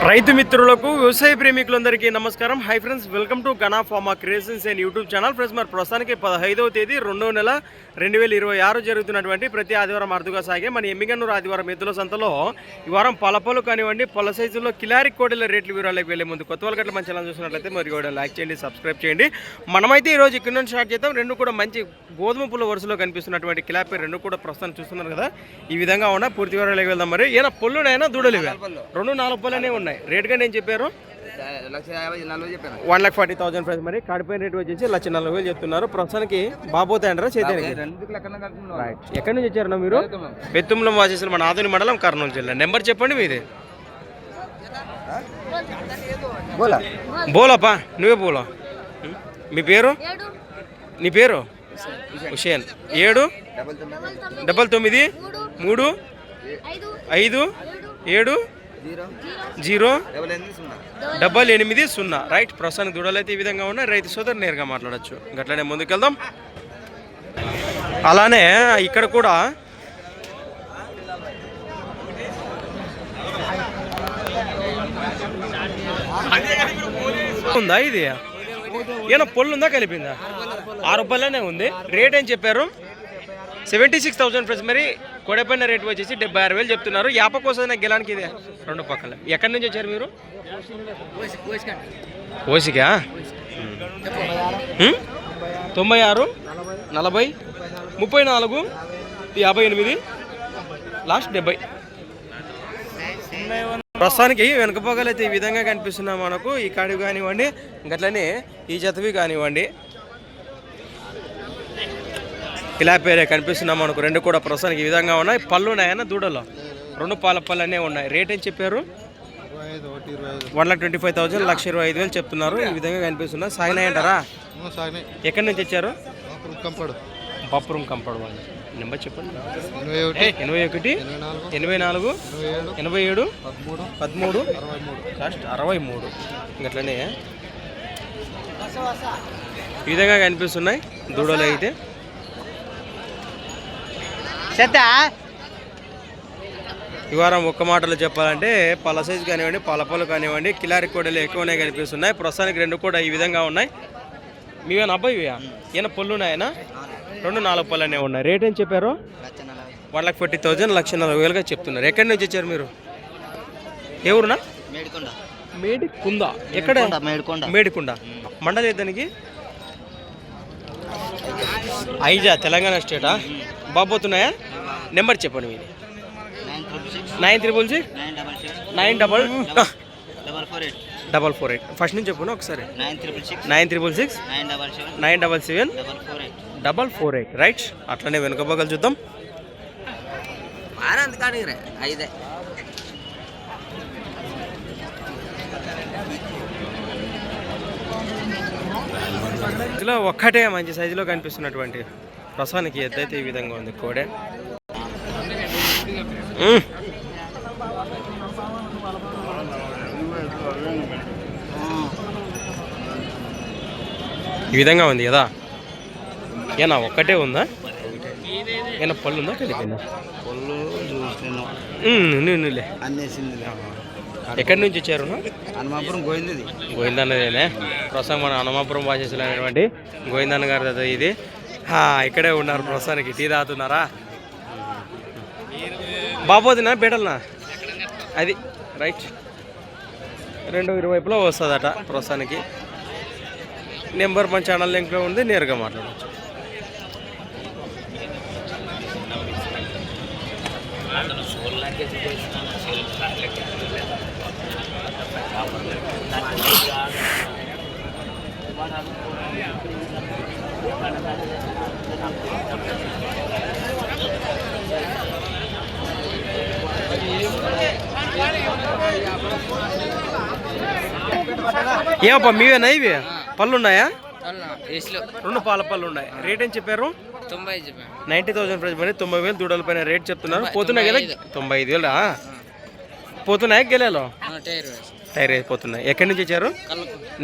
రైతు మిత్రులకు వ్యవసాయ ప్రేమికులందరికీ నమస్కారం. Hi friends, welcome to Gana pharma creations and YouTube channel. Friends, మరి ప్రస్తుతానికి 15వ తేదీ 2వ నెల 2026 జరుగుతున్నటువంటి ప్రతి ఆదివారం అరుదుగా సాగే మన ఎమ్మిగన్నూరు ఆదివారం ఎద్దుల సంతలో ఈ వారం పలపలు కానివ్వండి, పళ్ళ సైజుల్లో కిలారి కోడెల రేట్లు వివరాలకు వెళ్లే ముందు కొత్త వాళ్ళ గట్ల మంచి ఛానల్ చూసినట్లయితే మరి కూడా లైక్ చేయండి, సబ్స్క్రైబ్ చేయండి. మనమైతే ఈరోజు ఇక్కడ నుంచి స్టార్ట్ చేద్దాం. రెండు కూడా మంచి గోధుమ పుల్ల వరుసలో కనిపిస్తున్నటువంటి కిలాపి రెండు కూడా ప్రస్తుతం చూస్తున్నారు కదా, ఈ విధంగా ఉన్న పూర్తి వివరాలకు వెళ్దాం. మరి ఏనా పొల్లునైనా దూడలు ఇవే 2-4 పళ్ళనే ఉన్నాయి. రేట్గా నేను చెప్పారు 1,40,000 ఫ్రెండ్స్. మరి కాడిపోయిన రేట్ వచ్చేసి 1,40,000 చెప్తున్నారు. ప్రస్తుతానికి బాబోతాయంటారా చేతానికి? రైట్. ఎక్కడి నుంచి వచ్చారన్నా మీరు? బెత్తుంలో వాసేసిన మన ఆధునిక మండలం, కర్నూలు జిల్లా. నెంబర్ చెప్పండి మీది. బోలాపా, నువ్వే బోలా. మీ పేరు? నీ పేరు? హుషేన్. 79935570880. రైట్. ప్రస్తుతానికి దూడలు అయితే ఈ విధంగా ఉన్నాయి. రైతు సోదరు నేరుగా మాట్లాడచ్చు. గట్లనే ముందుకెళ్దాం. అలానే ఇక్కడ కూడా ఉందా? ఇది ఏమన్నా పొల్లు ఉందా, కలిపిందా? 6 రూపాయలనే ఉంది. రేట్ ఏం చెప్పారు? 76,000 ఫ్రెండ్స్. మరి కొడపైన రేట్ వచ్చేసి 76,000 చెప్తున్నారు. యాప కోసం గెలానికి ఇదే రెండు పక్కల. ఎక్కడి నుంచి వచ్చారు మీరు? ఓసికా. 96 40 34 58 లాస్ట్ 70. ప్రస్తుతానికి వెనుకపోగలు అయితే ఈ విధంగా కనిపిస్తున్నాయి మనకు. ఈ కాడివి కానివ్వండి, గట్లనే ఈ జతవి కానివ్వండి, ఇలా పేరే కనిపిస్తున్నాం మనకు. రెండు కూడా ప్రస్తుతానికి ఈ విధంగా ఉన్నాయి. పళ్ళు ఉన్నాయన్న దూడలో 2 పాల పళ్ళనే ఉన్నాయి. రేట్ ఏం చెప్పారు? 1,25,000 1,25,000 చెప్తున్నారు. ఈ విధంగా కనిపిస్తున్నా. సాగినాయి అంటారా? ఎక్కడి నుంచి వచ్చారు? బప్పురం కంపడు వాళ్ళు. నెంబర్ చెప్పండి. 81 84 87 13 63. ఇంకట్లనే ఈ విధంగా కనిపిస్తున్నాయి దూడలు అయితే. ఈ వారం ఒక్క మాటలో చెప్పాలంటే పళ్ళ సైజు కానివ్వండి, పళ్ళపళ్ళు కానివ్వండి, కిలారి కోడలు ఎక్కువనే కనిపిస్తున్నాయి. ప్రస్తుతానికి రెండు కూడా ఈ విధంగా ఉన్నాయి. మీవేనా అబ్బాయి? ఏమైనా పళ్ళు ఉన్నాయనా? 2-4 పళ్ళనే ఉన్నాయి. రేట్ ఏం చెప్పారు? 1,40,000 1,40,000 చెప్తున్నారు. ఎక్కడి నుంచి వచ్చారు మీరు? ఏ ఊరునా? మేడికుంద. ఎక్కడ? మేడికుండ. మండలి దానికి ఐజా, తెలంగాణ స్టేటా? బాబోతున్నాయా? నెంబర్ చెప్పండి మీది. 966 944. ఫస్ట్ నుంచి చెప్పును ఒకసారి. 966 977 రైట్. అట్లనే వెనుకబోగలు చూద్దాం. ఇలా ఒక్కటే మంచి సైజులో కనిపిస్తున్నటువంటి ప్రసానికి ఎద్దైతే ఈ విధంగా ఉంది. కోడే ఈ విధంగా ఉంది కదా. ఏనా ఒక్కటే ఉందా? ఏనా పళ్ళు ఉందా, కలిపిందా? నువ్వులే. ఎక్కడి నుంచి వచ్చారు? హనుమాపురం గోవిందన్నదేనే. ప్రస్తుతం మన హనుమాపురం వాసేసులు అనేటువంటి గోవిందన్న గారి ఇది. ఇక్కడే ఉన్నారు ప్రస్తుతానికి. టీ తాగుతున్నారా? బాబోదినా బేటల్నా? అది రైట్. 2 ఇరువైపులో వస్తుందట ప్రస్తుతానికి. నెంబర్ మన ఛానల్ లింక్లో ఉంది, నేరుగా మాట్లాడవచ్చు. ఏమప్పా మీవేనా ఇవి? పళ్ళు ఉన్నాయా? 2 పాల పళ్ళు ఉన్నాయి. రేట్ ఏం చెప్పారు? 90,000 ప్రైస్. మరి 90,000 దూడల పైన రేట్ చెప్తున్నారు. పోతున్నాయి కదా 95,000. పోతున్నాయా గెలలో? టైర్ అయిపోతున్నాయి. ఎక్కడి నుంచి వచ్చారు?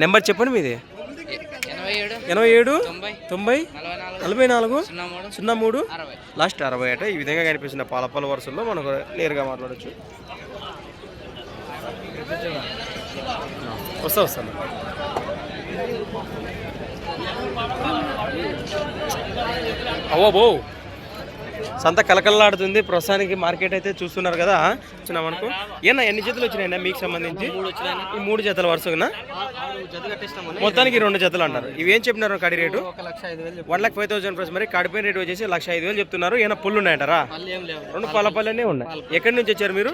నెంబర్ చెప్పండి మీది. 87 90 44 03 లాస్ట్ 60 అట. ఈ విధంగా కనిపిస్తున్న పాలపాల వరుసల్లో మనకు నేరుగా మాట్లాడచ్చు. వస్తాను. అవ్వబో సంత కలకల్లాడుతుంది ప్రస్తుతానికి. మార్కెట్ అయితే చూస్తున్నారు కదా. వచ్చినాం అనుకో. ఏనా ఎన్ని జతలు వచ్చినాయన్నా మీకు సంబంధించి? ఈ 3 జతల వరుసగా మొత్తానికి 2 జతలు అంటారు. ఇవేం చెప్పినారు కడి రేటు? 1,05,000 ప్రైస్. మరి కడిపోయిన రేటు వచ్చేసి 1,05,000 చెప్తున్నారు. ఏమైనా పుల్లు ఉన్నాయంటారా? 2 పాలపల్లనే ఉన్నాయి. ఎక్కడి నుంచి వచ్చారు మీరు?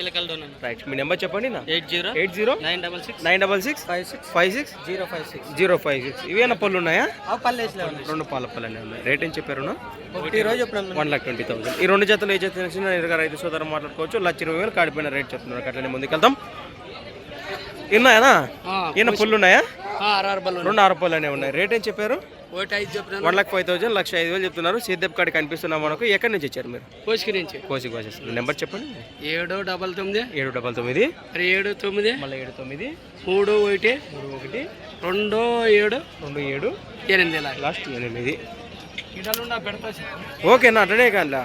రైట్, మీ నెంబర్ చెప్పండి. 80965656 ఇవేనా పళ్ళు ఉన్నాయా? 2 పాలపల్లనే ఉన్నాయి. రేట్ ఏం చెప్పారు? 1,20,000. ఈ 2 జతలు ఏ జత నేరుగా రైతు సోదరు మాట్లాడుకోవచ్చు. 1,20,000 కాడిపోయిన రేట్ చెప్తున్నారు. అట్లనే ముందుకెళ్తాం. ఉన్నాయా? ఈయన పుల్లు ఉన్నాయా? 2 ఆరుపల్లనే ఉన్నాయి. రేట్ ఏం చెప్పారు? 1,05,000 1,05,000 చెప్తున్నారు. సిద్ధప్ కాడి కనిపిస్తున్నాం మనకు. ఎక్కడి నుంచి వచ్చారు మీరు? కోసికి వచ్చేస్తారు. నెంబర్ చెప్పండి. 799 799 79 79 31 27 8 లాస్ట్ 8. ఓకేనా? అటనే కాదా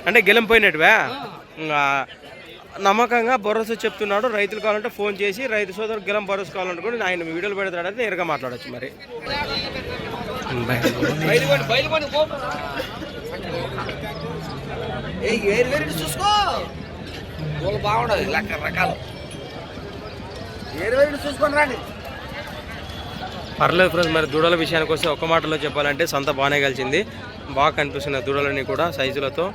అంటే గెలంపోయినట్టువా? ఇంకా నమ్మకంగా భరోసా చెప్తున్నాడు. రైతులు కావాలంటే ఫోన్ చేసి రైతు సోదరు గెలం భరోసా కావాలంటే కూడా ఆయన వీడియోలు పెడతాడైతే నేరుగా మాట్లాడచ్చు. మరి చూసుకో బాగుండదు రకాలు చూసుకొని రండి. పర్లేదు ఫ్రెండ్స్. మరి దూడల విషయానికి వస్తే ఒక మాటలో చెప్పాలంటే సంత బాగానే కలిసింది. బాగా కనిపిస్తున్న దూడలని కూడా సైజులతో.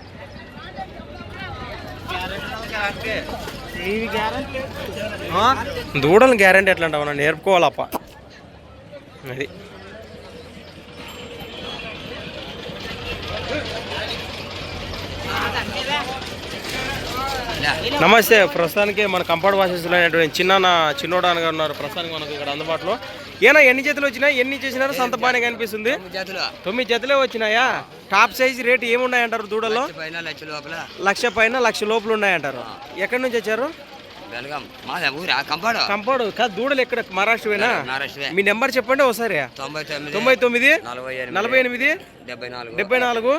దూడలు గ్యారంటీ ఎట్లా అంటావు? నేర్పుకోవాలప్ప. అది నమస్తే. ప్రస్తుతానికి మన కంపౌండ్ వాసెస్లో అయినటువంటి చిన్నోడా అని ఉన్నారు ప్రస్తుతానికి మనకు ఇక్కడ అందుబాటులో. ఏనా ఎన్ని జతలు వచ్చినాయి? ఎన్ని చేసినారు? సంత బాగానే కనిపిస్తుంది. 9 జతలే వచ్చినాయా? టాప్ సైజ్ రేట్ ఏమున్నాయంటారు దూడల్లో? 1,00,000 పైన 1,00,000 లోపల ఉన్నాయంటారు. ఎక్కడి నుంచి వచ్చారు? కంపౌండ్ కాదు, దూడలు ఎక్కడ? మహారాష్ట్రవేనా? మీ నెంబర్ చెప్పండి ఒకసారి. 99 48 74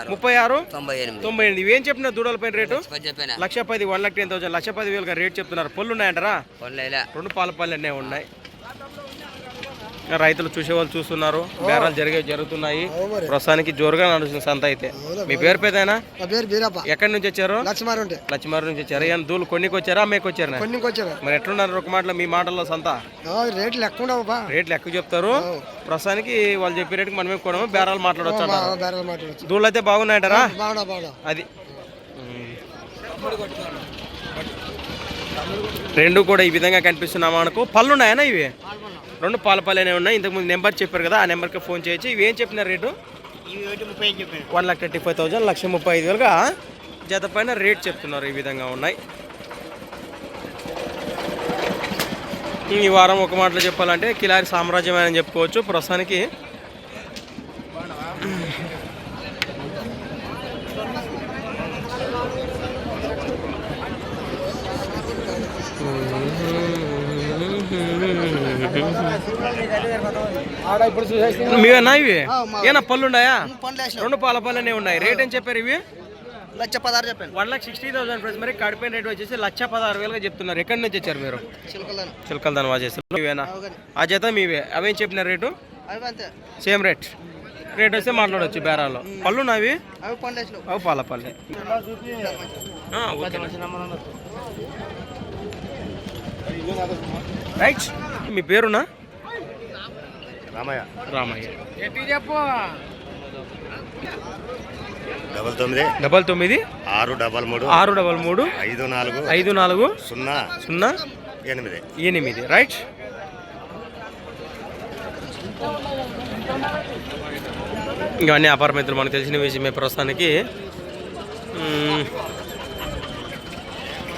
36 98. ఇవేం చెప్పిన దూడల పైన రేటు? 1,10,000 1,10,000 1,10,000 రేట్ చెప్తున్నారు. పళ్ళు ఉన్నాయంటారా? 2 పాలపల్లెనే ఉన్నాయి. రైతులు చూసేవాళ్ళు చూస్తున్నారు. బేరాలు జరుగుతున్నాయి. ప్రస్తుతానికి జోరుగా నడుస్తుంది సంత అయితే. మీ పేరు పేదైనా? ఎక్కడి నుంచి వచ్చారు? లక్ష్మారు నుంచి వచ్చారు. ఏమైనా దూలు కొన్నికి వచ్చారా అమ్మేకి వచ్చారు? మరి ఎట్లున్నారు ఒక మాటలో మీ మాటల్లో సంత? రేట్లు ఎక్కువ చెప్తారు. ప్రస్తుతానికి వాళ్ళు చెప్పే రేటుకి మనమే కూడా బేరాలు మాట్లాడవచ్చు అంటారు. దూళ్ళు అయితే బాగున్నాయంటారా? అది 2 కూడా ఈ విధంగా కనిపిస్తున్నామా మనకు. పళ్ళు ఉన్నాయన్నా? ఇవి 2 పాలపల్లెనే ఉన్నాయి. ఇంతకుముందు నెంబర్ చెప్పారు కదా, ఆ నెంబర్కి ఫోన్ చేయొచ్చు. ఇవి ఏం చెప్పిన రేటు? 1,35,000 1,35,000 జత పైన రేట్ చెప్తున్నారు. ఈ విధంగా ఉన్నాయి. ఈ వారం ఒక మాటలో చెప్పాలంటే కిలారి సామ్రాజ్యం అని చెప్పుకోవచ్చు. ప్రస్తుతానికి మీవేనా? ఇవి ఏనా పళ్ళు ఉన్నాయా? 2 పాలపల్లనే ఉన్నాయి. రేట్ ఏం చెప్పారు? ఇవి 1,16,000 చెప్పాను. 1,60,000 ప్రైస్. మరి కడిపోయిన రేట్ వచ్చేసి 1,16,000 చెప్తున్నారు. ఎక్కడి నుంచి వచ్చారు మీరు? చిలకల్దాన్ వాచేస్తారు. ఇవేనా? ఆ జత మీవే. అవేం చెప్పిన రేటు? సేమ్ రేట్ వస్తే మాట్లాడవచ్చు బేరాలో. పళ్ళు నావి? అవి పాలపల్లె. రైట్. మీ పేరునా? రామయ్య. 99 99 633 633 54 08. రైట్. ఇంకా అన్ని అపార్ట్మెంట్లు మనకు తెలిసిన విషయమే. ప్రస్తుతానికి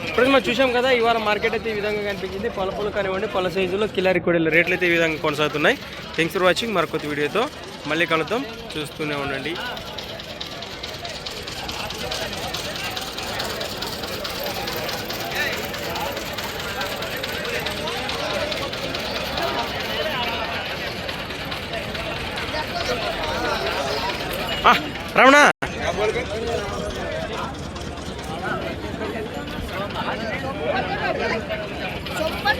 ఇప్పుడు మనం చూసాం కదా, ఈ వారం మార్కెట్ అయితే ఈ విధంగా కనిపించింది. పలుపులు కానివ్వండి, పళ్ళ సైజులో కిలారి కొడేళ్ళ రేట్లు అయితే ఈ విధంగా కొనసాగుతున్నాయి. Thanks for watching. మరొక వీడియోతో మళ్ళీ కలుద్దాం. చూస్తూనే ఉండండి. రమణ.